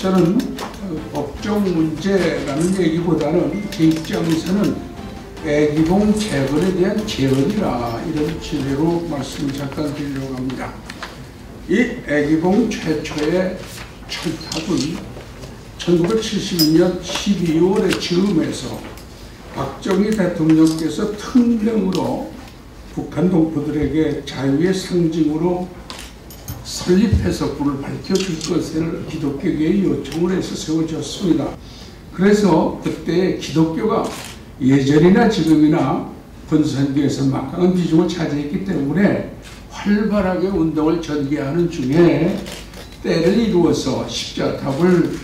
저는 법적 문제라는 얘기보다는 제 입장에서는 애기봉 재건에 대한 제언이라 이런 취지로 말씀을 잠깐 드리려고 합니다. 이 애기봉 최초의 철탑은 1972년 12월에 즈음에서 박정희 대통령께서 특명으로 북한 동포들에게 자유의 상징으로 설립해서 불을 밝혀줄 것을 기독교계에 요청을 해서 세워졌습니다. 그래서 그때 기독교가 예전이나 지금이나 본선교에서 막강한 비중을 차지했기 때문에 활발하게 운동을 전개하는 중에 때를 이루어서 십자탑을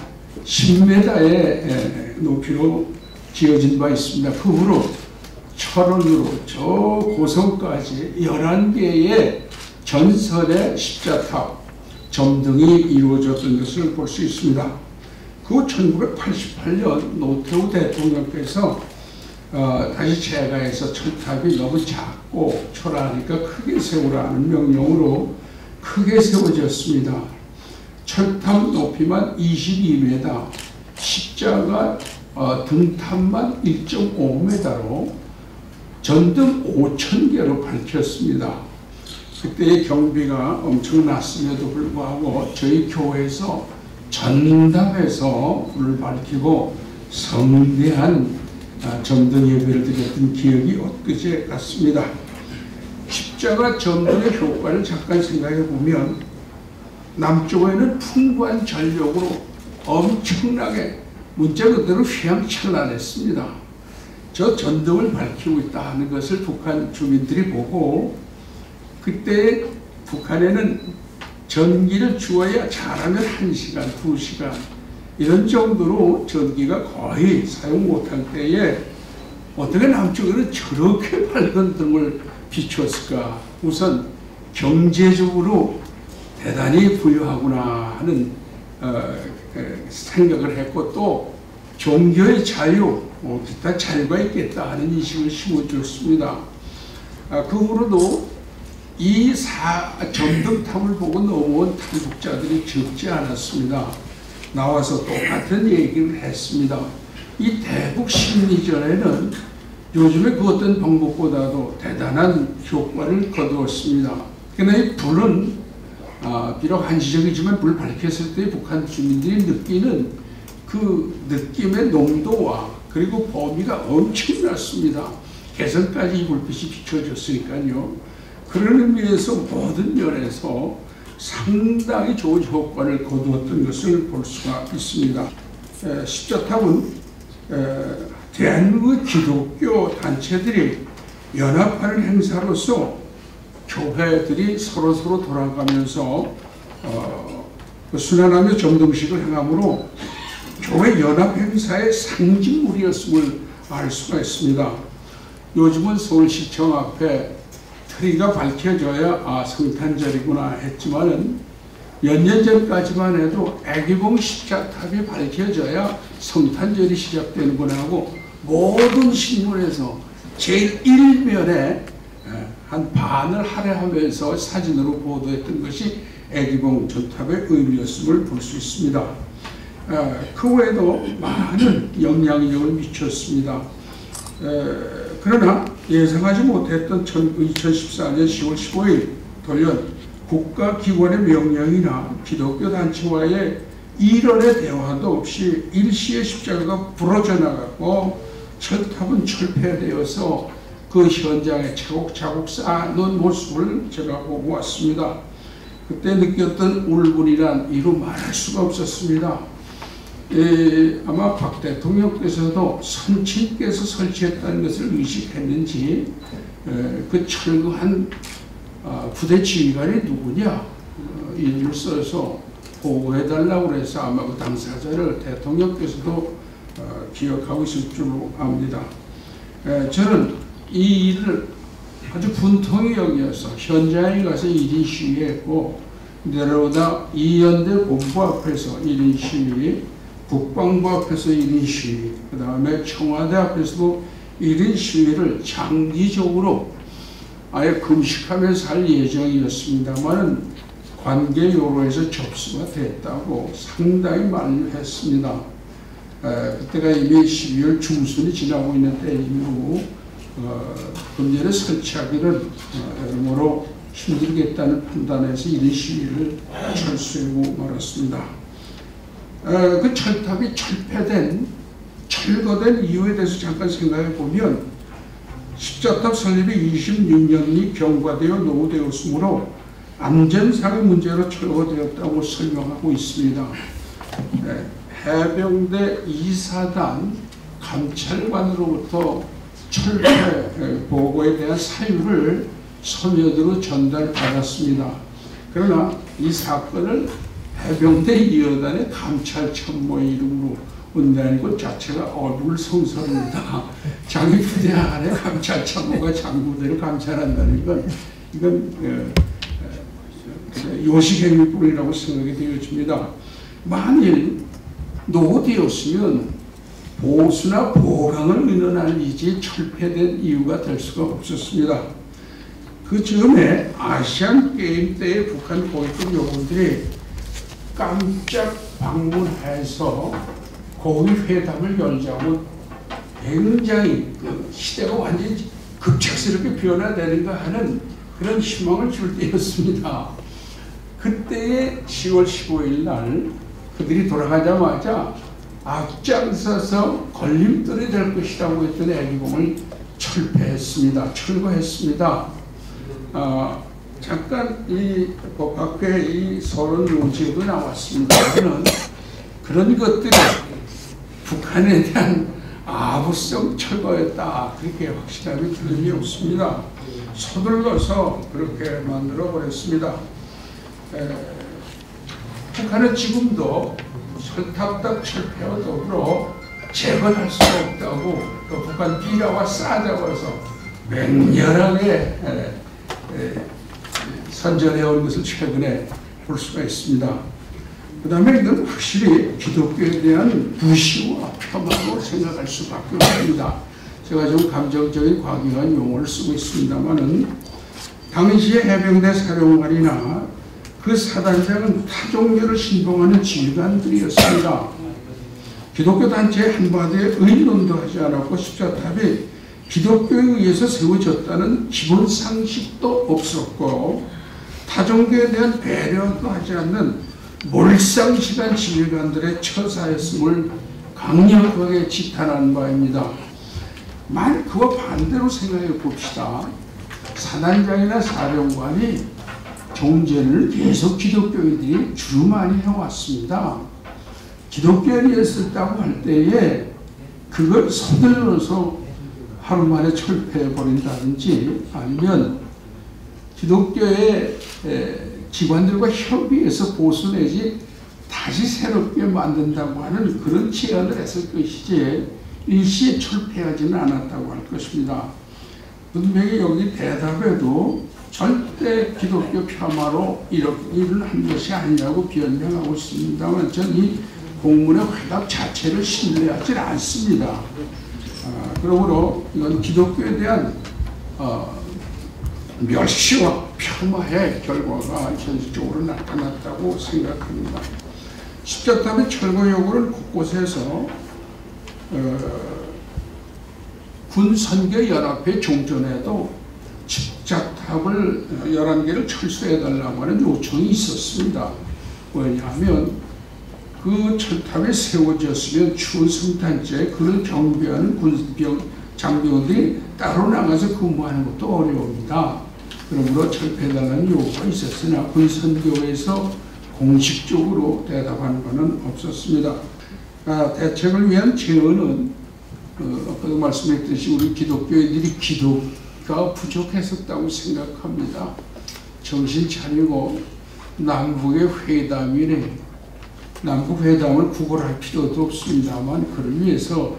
10m의 높이로 지어진 바 있습니다. 그 후로 철원으로 저 고성까지 11개의 전설의 십자탑 점등이 이루어졌던 것을 볼 수 있습니다. 그 1988년 노태우 대통령께서 다시 재가해서 철탑이 너무 작고 초라하니까 크게 세우라는 명령으로 크게 세워졌습니다. 철탑 높이만 22m, 십자가 등탑만 1.5m로 전등 5,000개로 밝혔습니다. 그때의 경비가 엄청났음에도 불구하고 저희 교회에서 전담해서 불을 밝히고 성대한 점등 예배를 드렸던 기억이 엊그제 같습니다. 십자가 점등의 효과를 잠깐 생각해 보면 남쪽에는 풍부한 전력으로 엄청나게 문자 그대로 휘황찬란했습니다. 저 전등을 밝히고 있다 하는 것을 북한 주민들이 보고 그때 북한에는 전기를 주어야 잘하면 1시간, 2시간 이런 정도로 전기가 거의 사용 못할 때에 어떻게 남쪽에는 저렇게 밝은 등을 비추었을까? 우선 경제적으로 대단히 부유하구나 하는 생각을 했고 또 종교의 자유, 기타 자유가 있겠다 하는 인식을 심어주었습니다. 그 후로도 이 점등탑을 보고 넘어온 탈북자들이 적지 않았습니다. 나와서 똑같은 얘기를 했습니다. 이 대북 심리전에는 요즘에 그 어떤 방법보다도 대단한 효과를 거두었습니다. 그러나 이 불은 비록 한시적이지만 불 밝혔을 때 북한 주민들이 느끼는 그 느낌의 농도와 그리고 범위가 엄청났습니다. 개성까지 이 불빛이 비춰졌으니까요. 그런 의미에서 모든 면에서 상당히 좋은 효과를 거두었던 것을 볼 수가 있습니다. 십자탑은 대한민국 기독교 단체들이 연합하는 행사로서 교회들이 서로 돌아가면서 순환하며 점등식을 행함으로 교회 연합 행사의 상징물이었음을 알 수가 있습니다. 요즘은 서울시청 앞에 트리가 밝혀져야 성탄절이구나 했지만은 몇 년 전까지만 해도 애기봉 십자탑이 밝혀져야 성탄절이 시작되는구나 하고 모든 신문에서 제일 1면에 한 반을 할애하면서 사진으로 보도했던 것이 애기봉 전탑의 의미였음을 볼 수 있습니다. 그 외에도 많은 영향력을 미쳤습니다. 그러나 예상하지 못했던 2014년 10월 15일 돌연 국가기관의 명령이나 기독교 단체와의 일원의 대화도 없이 일시에 십자가가 부러져 나갔고 철탑은 철폐되어서 그 현장에 차곡차곡 쌓아놓은 모습을 제가 보고 왔습니다. 그때 느꼈던 울분이란 이루 말할 수가 없었습니다. 아마 박 대통령께서도 선친께서 설치했다는 것을 의식했는지 그 철거한 부대 지휘관이 누구냐 이름을 써서 보고해달라고 해서 아마 그 당사자를 대통령께서도 기억하고 있을 줄로 압니다. 저는 이 일을 아주 분통히 여겨서 현장에 가서 1인 시위했고 내려오다 이연대 본부 앞에서 1인 시위, 국방부 앞에서 1인 시위, 그 다음에 청와대 앞에서도 1인 시위를 장기적으로 아예 금식하면서 할 예정이었습니다만 관계 요로에서 접수가 됐다고 상당히 만류했습니다. 그때가 이미 12월 중순이 지나고 있는 때이므로 금전을 설치하기는 여러모로 힘들겠다는 판단에서 이런 시위를 철수하고 말았습니다. 그 철탑이 철거된 이유에 대해서 잠깐 생각해 보면 십자탑 설립이 26년이 경과되어 노후되었으므로 안전상의 문제로 철거되었다고 설명하고 있습니다. 해병대 2사단 감찰관으로부터 철회 보고에 대한 사유를 서면으로 전달받았습니다. 그러나 이 사건을 해병대 2여단의 감찰참모의 이름으로 온다는 것 자체가 어불성설입니다. 자기 부대 안에 감찰참모가 장부대를 감찰한다는 건 이건 요식행위뿐이라고 생각이 되어집니다. 만일 노후되었으면 보수나 보강을 의논할 이지 철폐된 이유가 될 수가 없었습니다. 그 즈음에 아시안 게임 때의 북한 고위급 요원들이 깜짝 방문해서 고위 회담을 열자고 굉장히 시대가 완전히 급작스럽게 변화되는가 하는 그런 희망을 줄 때였습니다. 그때의 10월 15일 날 그들이 돌아가자마자 앞장서서 걸림돌이 될 것이라고 했던 애기봉을 철거했습니다. 잠깐 이 밖에 이 서론 요지에도 나왔습니다. 그런 것들이 북한에 대한 아부성 철거였다. 그렇게 확실하게 틀림이 없습니다. 서둘러서 그렇게 만들어 버렸습니다. 북한은 지금도 철탑 철폐와 더불어 재건할 수 없다고 또 북한 비라와 싸잡아서 맹렬하게 선전해온 것을 최근에 볼 수가 있습니다. 그 다음에 이건 확실히 기독교에 대한 무시와 폄하로 생각할 수밖에 없습니다. 제가 좀 감정적인 과격한 용어를 쓰고 있습니다만은 당시의 해병대 사령관이나 그 사단장은 타종교를 신봉하는 지휘관들이었습니다. 기독교 단체의 한마디에 의논도 하지 않았고 십자탑이 기독교에 의해서 세워졌다는 기본 상식도 없었고 타종교에 대한 배려도 하지 않는 몰상식한 지휘관들의 처사였음을 강력하게 지탄한 바입니다. 만약 그와 반대로 생각해 봅시다. 사단장이나 사령관이 종전을 계속 기독교인들이 주로 많이 해왔습니다. 기독교인이었다고 할 때에 그걸 서둘러서 하루 만에 철폐해버린다든지 아니면 기독교의 기관들과 협의해서 보수 내지 다시 새롭게 만든다고 하는 그런 제안을 했을 것이지 일시에 철폐하지는 않았다고 할 것입니다. 분명히 여기 대답에도 절대 기독교 폄하로 이렇게 일을 한 것이 아니라고 변명하고 있습니다만 저는 이 공문의 회답 자체를 신뢰하지 않습니다. 그러므로 이건 기독교에 대한 멸시와 폄하의 결과가 현실적으로 나타났다고 생각합니다. 십자탑의 철거 요구는 곳곳에서 군선교연합회 종전에도 십자탑을 11개를 철수해달라고 하는 요청이 있었습니다. 왜냐하면 그 철탑이 세워졌으면 추운 성탄节그를 경비하는 장병들이 따로 나가서 근무하는 것도 어려웁니다. 그러므로 철폐해달라는 요구가 있었으나 군선교회에서 공식적으로 대답한 바는 없었습니다. 대책을 위한 제언은 아까도 말씀했듯이 우리 기독교인들이 기도가 부족했었다고 생각합니다. 정신 차리고 남북의 회담이네. 남북 회담을 구걸할 필요도 없습니다만 그를 위해서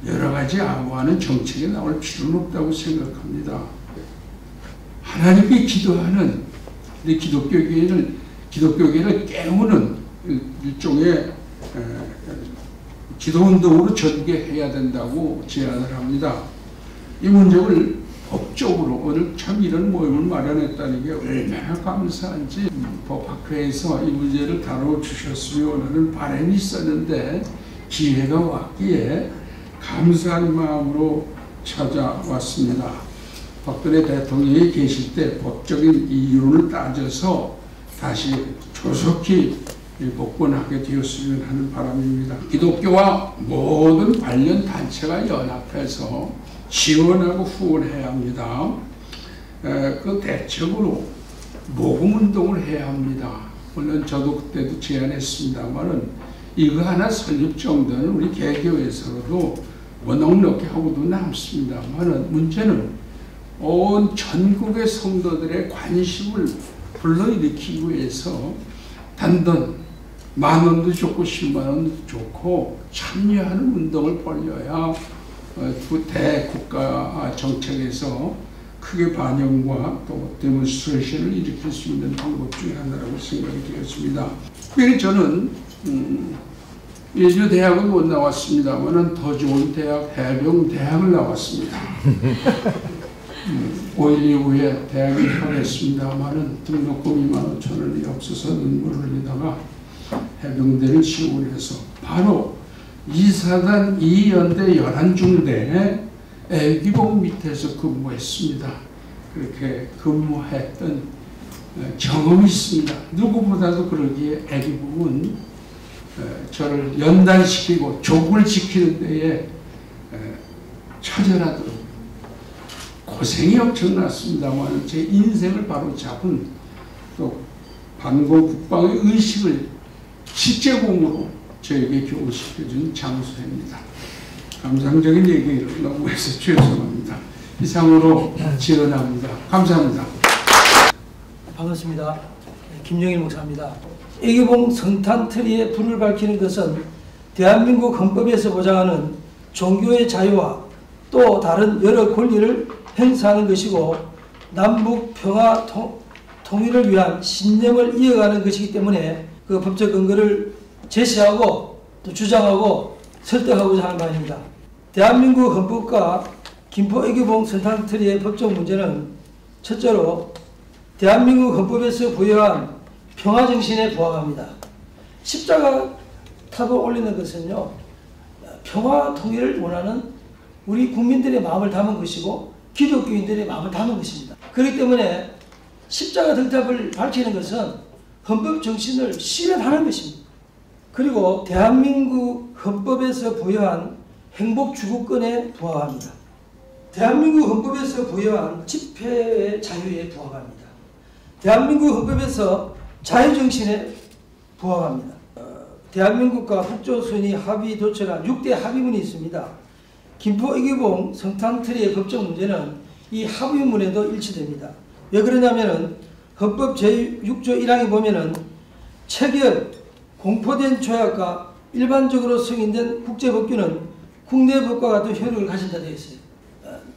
여러 가지 아무하는 정책이 나올 필요는 없다고 생각합니다. 하나님이 기도하는 우리 기독교계를 깨우는 일종의 기도운동으로 전개해야 된다고 제안을 합니다. 이 문제를 법적으로 오늘 참 이런 모임을 마련했다는 게 얼마나 감사한지 법학회에서 이 문제를 다뤄주셨으면 하는 바람이 있었는데 기회가 왔기에 감사한 마음으로 찾아왔습니다. 박근혜 대통령이 계실 때 법적인 이유를 따져서 다시 조속히 복권하게 되었으면 하는 바람입니다. 기독교와 모든 관련 단체가 연합해서 지원하고 후원해야 합니다. 그 대책으로 모금운동을 해야 합니다. 물론 저도 그때도 제안했습니다만은 이거 하나 설립 정도는 우리 개교에서도 넉넉히 하고도 남습니다만은 문제는 온 전국의 성도들의 관심을 불러일으키기 위해서 단돈 10,000원도 좋고 100,000원도 좋고 참여하는 운동을 벌여야 대국가 정책에서 크게 반영과 또 데몬스트레이션을 일으킬 수 있는 방법 중에 하나라고 생각이 되었습니다. 특별히 저는 예주 대학은 못 나왔습니다만은 더 좋은 대학 해병대학을 나왔습니다. 5.12 이후에 대학에 입학했습니다만은 등록금 25,000원이 없어서 눈물을 흘리다가 해병대를 지원해서 바로 2사단 2연대 11중대에 애기봉 밑에서 근무했습니다. 그렇게 근무했던 경험이 있습니다. 누구보다도 그러기에 애기봉은 저를 연단시키고 족을 지키는 데에 처절하도록 고생이 엄청났습니다만 제 인생을 바로 잡은 또 반공 국방의 의식을 실제공으로 저에게 교훈시켜준 장소입니다. 감상적인 얘기를 너무 해서 죄송합니다. 이상으로 지원합니다. 감사합니다. 반갑습니다. 김영일 목사입니다. 애기봉 성탄트리에 불을 밝히는 것은 대한민국 헌법에서 보장하는 종교의 자유와 또 다른 여러 권리를 행사하는 것이고 남북 평화 통일을 위한 신념을 이어가는 것이기 때문에 그 법적 근거를 제시하고 또 주장하고 설득하고자 하는 바입니다. 대한민국 헌법과 김포 애기봉 성탄트리의 법적 문제는 첫째로 대한민국 헌법에서 부여한 평화정신에 부합합니다. 십자가 탑을 올리는 것은요, 평화 통일을 원하는 우리 국민들의 마음을 담은 것이고 기독교인들의 마음을 담은 것입니다. 그렇기 때문에 십자가 등탑을 밝히는 것은 헌법 정신을 실현하는 것입니다. 그리고 대한민국 헌법에서 부여한 행복주거권에 부합합니다. 대한민국 헌법에서 부여한 집회의 자유에 부합합니다. 대한민국 헌법에서 자유정신에 부합합니다. 대한민국과 북조선이 합의 도출한 6대 합의문이 있습니다. 김포 애기봉 성탄트리의 법적 문제는 이 합의문에도 일치됩니다. 왜 그러냐면은 헌법 제6조 1항에 보면은 체결, 공포된 조약과 일반적으로 승인된 국제법규는 국내법과 같은 효력을 가진다 되어 있어요.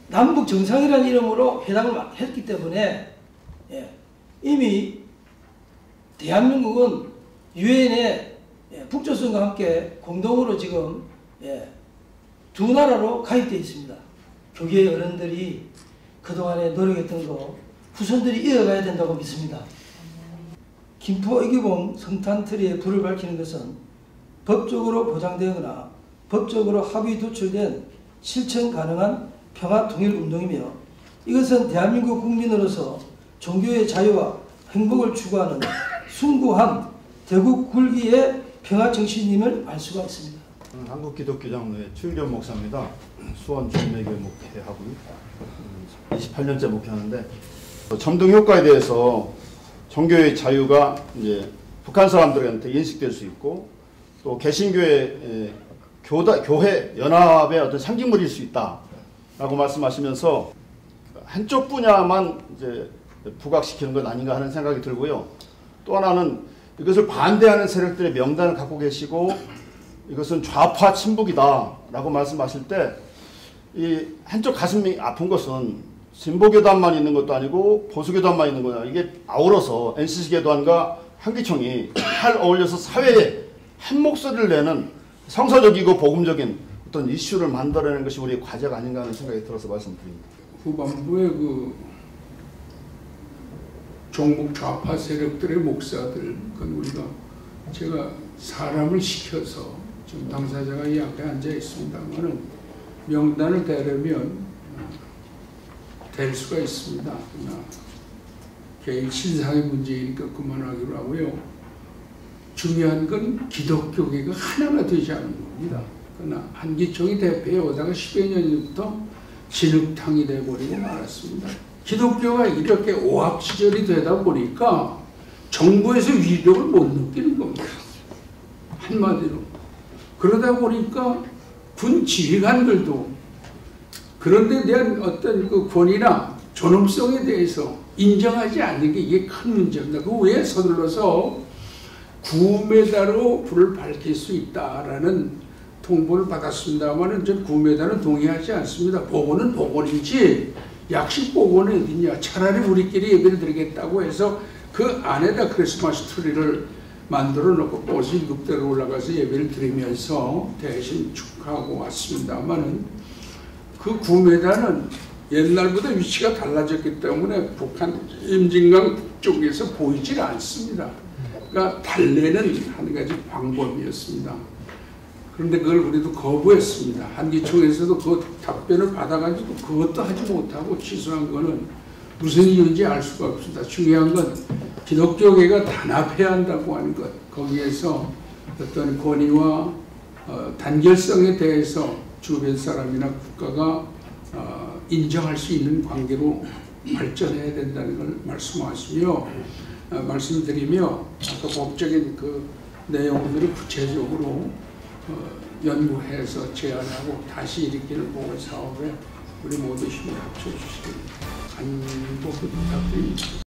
남북 정상이라는 이름으로 회담을 했기 때문에 이미 대한민국은 유엔에 북조선과 함께 공동으로 지금 두 나라로 가입되어 있습니다. 교계의 어른들이 그동안에 노력했던 거 후손들이 이어가야 된다고 믿습니다. 김포 애기봉 성탄트리에 불을 밝히는 것은 법적으로 보장되거나 법적으로 합의 도출된 실천 가능한 평화통일운동이며 이것은 대한민국 국민으로서 종교의 자유와 행복을 추구하는 숭고한 대국 굴기의 평화정신임을 알 수가 있습니다. 한국기독교장로회 추일현 목사입니다. 수원 중매교 목회하고 28년째 목회하는데 점등 효과에 대해서 종교의 자유가 이제 북한 사람들한테 인식될 수 있고 또 개신교의 교회 연합의 어떤 상징물일 수 있다라고 말씀하시면서 한쪽 분야만 이제 부각시키는 건 아닌가 하는 생각이 들고요. 또 하나는 이것을 반대하는 세력들의 명단을 갖고 계시고 이것은 좌파 친북이다라고 말씀하실 때 이 한쪽 가슴이 아픈 것은 진보교단만 있는 것도 아니고 보수교단만 있는 거냐. 이게 아우러서 NCC교단과 한기총이 잘 어울려서 사회에 한 목소리를 내는 성서적이고 복음적인 어떤 이슈를 만들어내는 것이 우리의 과제가 아닌가 하는 생각이 들어서 말씀드립니다. 후반부에 종북 좌파 세력들의 목사들, 그건 제가 사람을 시켜서 지금 당사자가 이 앞에 앉아 있습니다만은 명단을 대려면 될 수가 있습니다. 그러나 개인 신상의 문제이니까 그만하기로 하고요. 중요한 건 기독교계가 하나가 되지 않는 겁니다. 그러나 한기총이 대표에 오다가 10여 년부터 진흙탕이 돼버리고 말았습니다. 기독교가 이렇게 오합지졸이 되다 보니까 정부에서 위력을 못 느끼는 겁니다. 한마디로. 그러다 보니까 군 지휘관들도 그런 데 대한 어떤 그 권위나 존엄성에 대해서 인정하지 않는 게 이게 큰 문제입니다. 그 외에 서둘러서 9m로 불을 밝힐 수 있다라는 통보를 받았습니다만 전 9m는 동의하지 않습니다. 복원은 복원이지 약식 복원은 어딨냐. 차라리 우리끼리 예배를 드리겠다고 해서 그 안에다 크리스마스 트리를 만들어 놓고 버스 6대로 올라가서 예배를 드리면서 대신 축하하고 왔습니다만은 그 9m는 옛날보다 위치가 달라졌기 때문에 북한 임진강 북쪽에서 보이질 않습니다. 그러니까 달래는 한 가지 방법이었습니다. 그런데 그걸 우리도 거부했습니다. 한기총에서도 그 답변을 받아가지고 그것도 하지 못하고 취소한 거는 무슨 이유인지 알 수가 없습니다. 중요한 건 기독교계가 단합해야 한다고 하는 것, 거기에서 어떤 권위와 단결성에 대해서 주변 사람이나 국가가 인정할 수 있는 관계로 발전해야 된다는 걸 말씀하시며 말씀드리며 아까 법적인 그 내용들을 구체적으로 연구해서 제안하고 다시 일으키는 보건 사업에 우리 모두 힘을 합쳐주시길 간곡히 부탁드립니다.